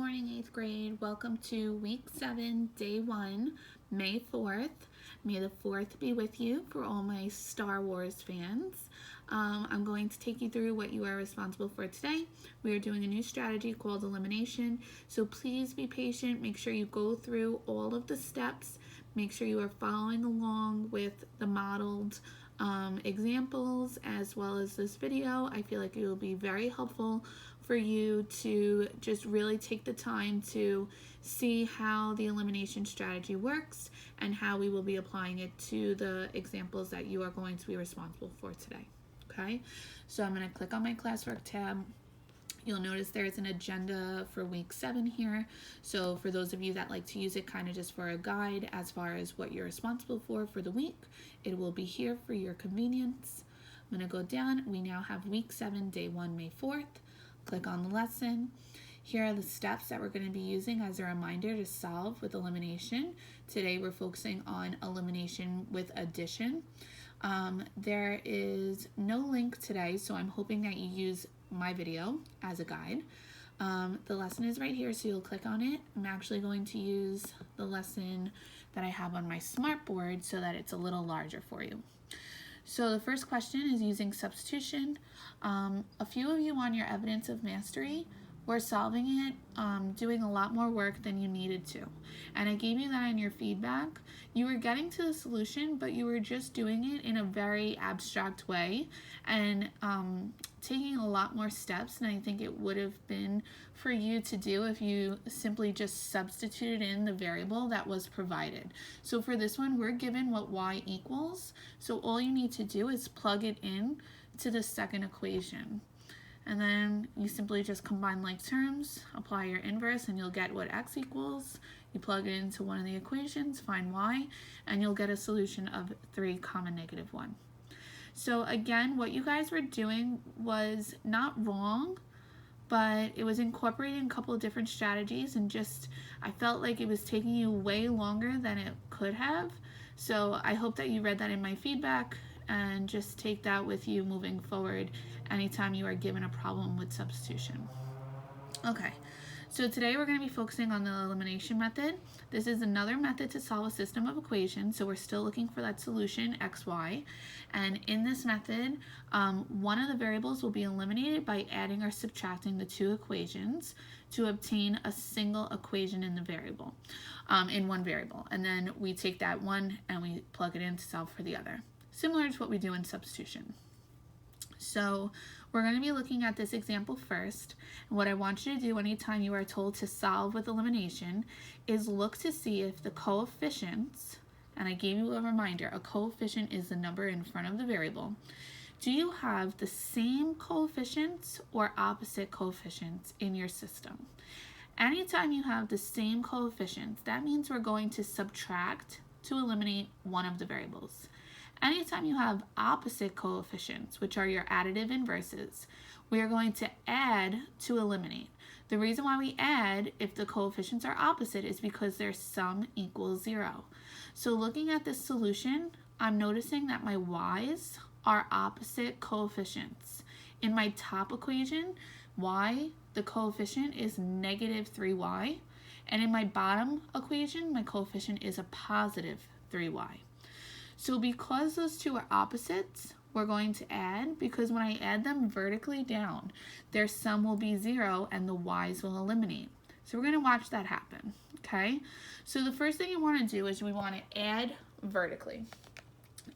morning, 8th grade. Welcome to week 7, day 1, May 4th. May the 4th be with you for all my Star Wars fans. I'm going to take you through what you are responsible for today. We are doing a new strategy called elimination, so please be patient. Make sure you go through all of the steps. Make sure you are following along with the modeled examples as well as this video. I feel like it will be very helpful for you to just really take the time to see how the elimination strategy works and how we will be applying it to the examples that you are going to be responsible for today. Okay, so I'm going to click on my classwork tab. You'll notice there's an agenda for week 7 here. So for those of you that like to use it kind of just for a guide as far as what you're responsible for the week, it will be here for your convenience. I'm going to go down. We now have week 7, day 1, May 4th. Click on the lesson. Here are the steps that we're going to be using as a reminder to solve with elimination. Today we're focusing on elimination with addition. There is no link today, so I'm hoping that you use my video as a guide. The lesson is right here, so you'll click on it. I'm actually going to use the lesson that I have on my smartboard so that it's a little larger for you. So the first question is using substitution. A few of you on your evidence of mastery were solving it, doing a lot more work than you needed to. And I gave you that in your feedback. You were getting to the solution, but you were just doing it in a very abstract way and taking a lot more steps than I think it would have been for you to do if you simply just substituted in the variable that was provided. So for this one, we're given what y equals. So all you need to do is plug it in to the second equation. And then you simply just combine like terms, apply your inverse, and you'll get what x equals. You plug it into one of the equations, find y, and you'll get a solution of 3, -1. So again, what you guys were doing was not wrong, but it was incorporating a couple of different strategies, and just I felt like it was taking you way longer than it could have. So I hope that you read that in my feedback and just take that with you moving forward anytime you are given a problem with substitution. Okay, so today we're going to be focusing on the elimination method. This is another method to solve a system of equations, so we're still looking for that solution, x, y. And in this method, one of the variables will be eliminated by adding or subtracting the 2 equations to obtain a single equation in the variable, in one variable. And then we take that one and we plug it in to solve for the other, similar to what we do in substitution. So we're going to be looking at this example first. And what I want you to do anytime you are told to solve with elimination is look to see if the coefficients, and I gave you a reminder, a coefficient is the number in front of the variable. Do you have the same coefficients or opposite coefficients in your system? Anytime you have the same coefficients, that means we're going to subtract to eliminate one of the variables. Anytime you have opposite coefficients, which are your additive inverses, we are going to add to eliminate. The reason why we add if the coefficients are opposite is because their sum equals 0. So looking at this solution, I'm noticing that my y's are opposite coefficients. In my top equation, y, the coefficient is -3y, and in my bottom equation, my coefficient is a +3y. So because those two are opposites, we're going to add, because when I add them vertically down, their sum will be 0 and the y's will eliminate. So we're going to watch that happen, okay? So the first thing you want to do is we want to add vertically.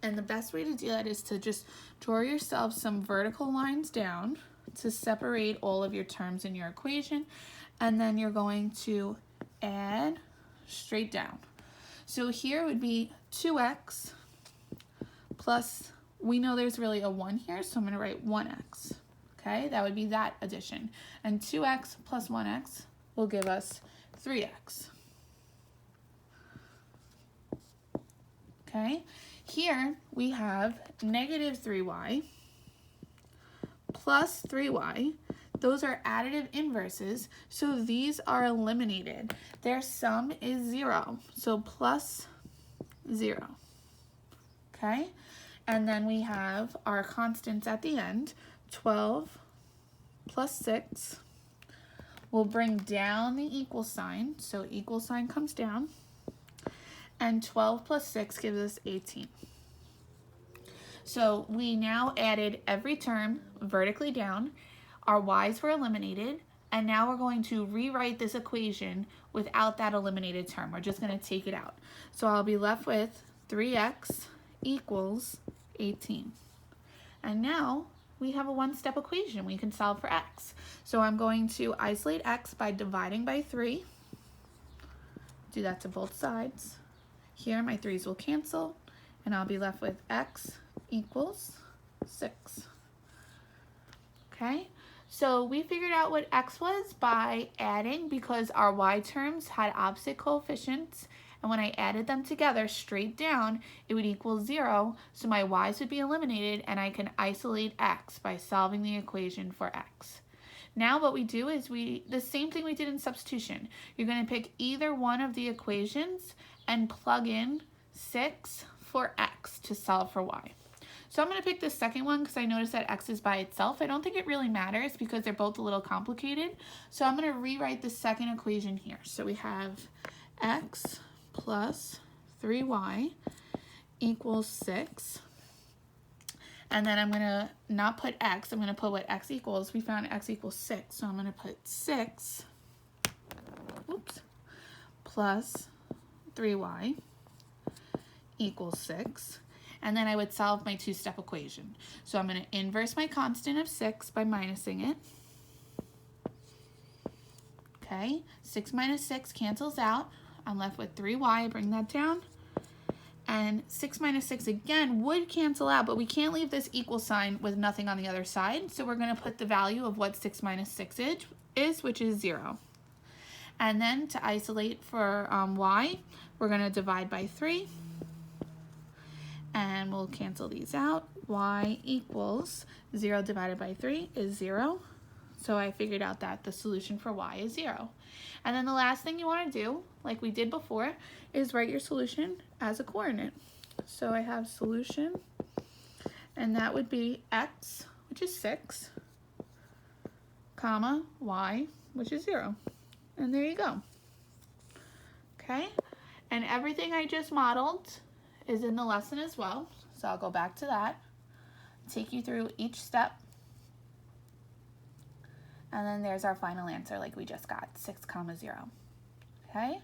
And the best way to do that is to just draw yourself some vertical lines down to separate all of your terms in your equation, and then you're going to add straight down. So here would be 2x plus, we know there's really a 1 here, so I'm going to write 1x. Okay, that would be that addition. And 2x plus 1x will give us 3x. Okay, here we have -3y plus 3y. Those are additive inverses, so these are eliminated. Their sum is 0, so plus 0. Okay, and then we have our constants at the end. 12 plus 6 We'll bring down the equal sign. So equal sign comes down. And 12 plus 6 gives us 18. So we now added every term vertically down. Our y's were eliminated. And now we're going to rewrite this equation without that eliminated term. We're just going to take it out. So I'll be left with 3x equals 18. And now we have a one-step equation. We can solve for x. So I'm going to isolate x by dividing by 3. Do that to both sides. Here my 3's will cancel, and I'll be left with x equals 6. Okay? So we figured out what x was by adding, because our y terms had opposite coefficients, and when I added them together straight down, it would equal 0, so my y's would be eliminated, and I can isolate x by solving the equation for x. Now what we do is the same thing we did in substitution. You're going to pick either one of the equations and plug in 6 for x to solve for y. So I'm going to pick the second one because I noticed that x is by itself. I don't think it really matters because they're both a little complicated. So I'm going to rewrite the second equation here. So we have x plus 3y equals 6. And then I'm going to not put x. I'm going to put what x equals. We found x equals 6. So I'm going to put 6 plus 3y equals 6. And then I would solve my two-step equation. So I'm going to inverse my constant of 6 by minusing it. Okay, 6 minus 6 cancels out. I'm left with 3y. I bring that down. And 6 minus 6 again would cancel out, but we can't leave this equal sign with nothing on the other side. So we're going to put the value of what 6 minus 6 is, which is 0. And then to isolate for y, we're going to divide by 3. And we'll cancel these out. Y equals 0 divided by 3 is 0. So I figured out that the solution for y is 0. And then the last thing you want to do, like we did before, is write your solution as a coordinate. So I have solution, and that would be x, which is 6, comma, y, which is 0. And there you go. Okay? And everything I just modeled is in the lesson as well. So I'll go back to that, take you through each step, and then there's our final answer like we just got, 6, 0. Okay?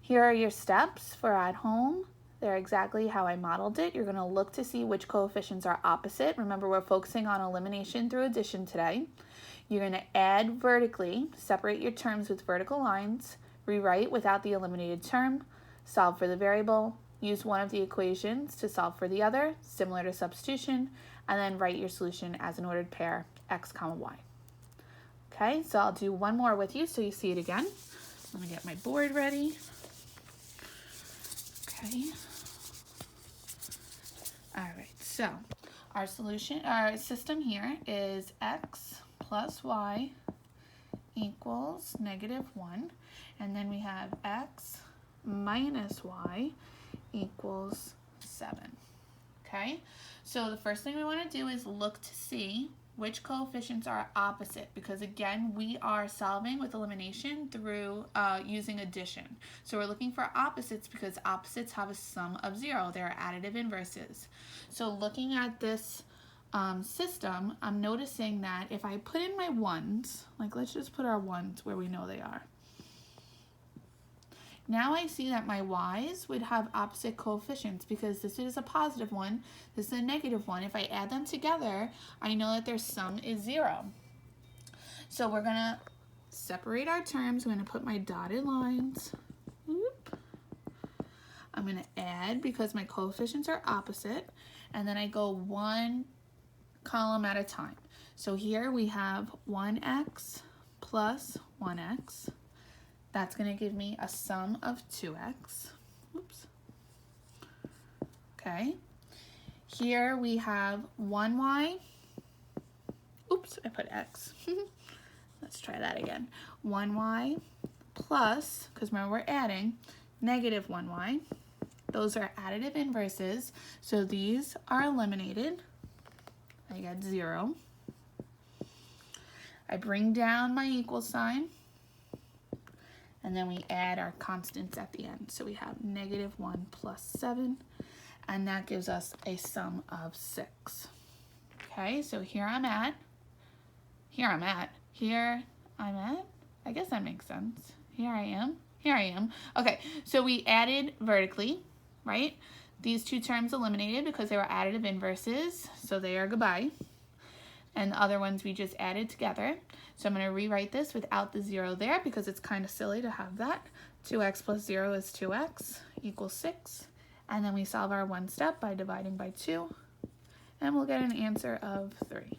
Here are your steps for at home. They're exactly how I modeled it. You're going to look to see which coefficients are opposite. Remember, we're focusing on elimination through addition today. You're going to add vertically, separate your terms with vertical lines, rewrite without the eliminated term, solve for the variable, use one of the equations to solve for the other, similar to substitution, and then write your solution as an ordered pair, x, y. Okay, so I'll do one more with you so you see it again. Let me get my board ready. Okay. All right, so our system here is x plus y equals -1, and then we have x minus y equals 7. Okay, so the first thing we want to do is look to see which coefficients are opposite, because again we are solving with elimination through using addition. So we're looking for opposites because opposites have a sum of 0. They're additive inverses. So looking at this system, I'm noticing that if I put in my 1s, like let's just put our 1s where we know they are. Now I see that my y's would have opposite coefficients because this is a positive one, this is a negative one. If I add them together, I know that their sum is 0. So we're going to separate our terms. I'm going to put my dotted lines. Whoop. I'm going to add because my coefficients are opposite, and then I go one column at a time. So here we have 1x plus 1x. That's going to give me a sum of 2x. Oops. Okay. Here we have 1y. Oops, I put x. Let's try that again. 1y plus, because remember we're adding, -1y. Those are additive inverses, so these are eliminated. I got 0. I bring down my equal sign, and then we add our constants at the end. So we have -1 plus 7, and that gives us a sum of 6. Okay, so here I'm at, I guess that makes sense. Here I am. Okay, so we added vertically, right? These two terms eliminated because they were additive inverses, so they are goodbye. And the other ones we just added together. So I'm going to rewrite this without the 0 there because it's kind of silly to have that. 2x plus 0 is 2x equals 6. And then we solve our one step by dividing by 2. And we'll get an answer of 3.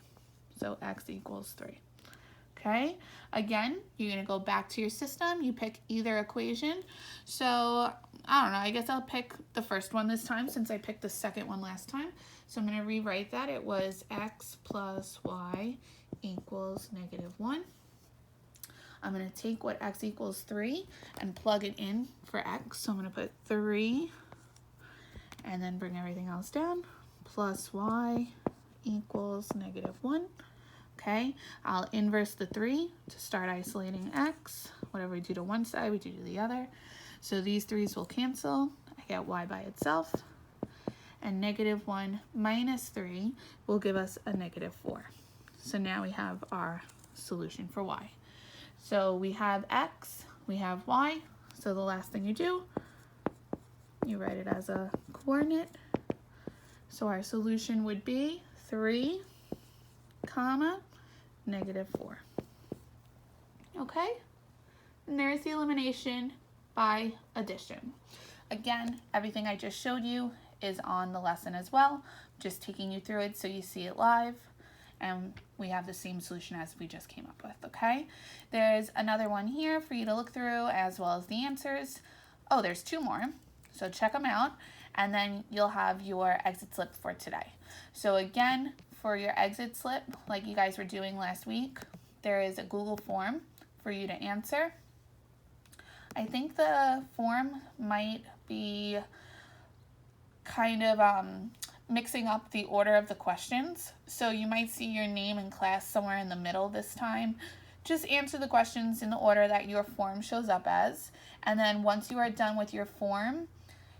So x equals 3. Okay, again, you're going to go back to your system. You pick either equation. So, I don't know, I guess I'll pick the first one this time since I picked the second one last time. So I'm going to rewrite that. It was x plus y equals -1. I'm going to take what x equals 3 and plug it in for x. So I'm going to put 3 and then bring everything else down. Plus y equals -1. Okay, I'll inverse the 3 to start isolating x. Whatever we do to one side, we do to the other. So these 3's will cancel. I get y by itself. And -1 minus 3 will give us a -4. So now we have our solution for y. So we have x, we have y. So the last thing you do, you write it as a coordinate. So our solution would be 3, comma, -4. Okay? And there's the elimination by addition. Again, everything I just showed you is on the lesson as well. Just taking you through it so you see it live. And we have the same solution as we just came up with, okay? There's another one here for you to look through as well as the answers. Oh, there's 2 more. So check them out. And then you'll have your exit slip for today. So again, for your exit slip, like you guys were doing last week, there is a Google form for you to answer. I think the form might be kind of mixing up the order of the questions. So you might see your name and class somewhere in the middle this time. Just answer the questions in the order that your form shows up as. And then once you are done with your form,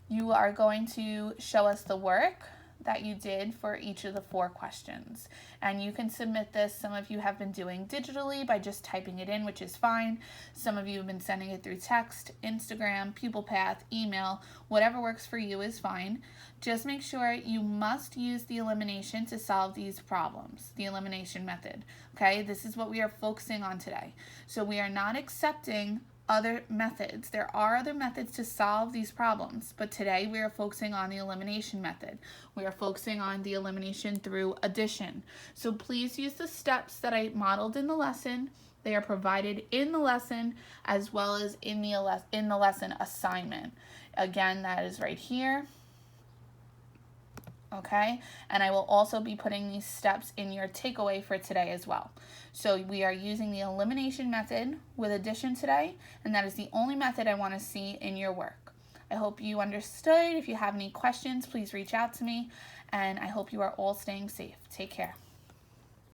you are going to show us the work that you did for each of the 4 questions. And you can submit this. Some of you have been doing digitally by just typing it in, which is fine. Some of you have been sending it through text, Instagram, PupilPath, email, whatever works for you is fine. Just make sure you must use the elimination to solve these problems, the elimination method. Okay, this is what we are focusing on today. So we are not accepting other methods. There are other methods to solve these problems, but today we are focusing on the elimination method. We are focusing on the elimination through addition. So please use the steps that I modeled in the lesson. They are provided in the lesson as well as in the lesson assignment. Again, that is right here. Okay, and I will also be putting these steps in your takeaway for today as well. So we are using the elimination method with addition today, and that is the only method I want to see in your work. I hope you understood. If you have any questions, please reach out to me, and I hope you are all staying safe. Take care.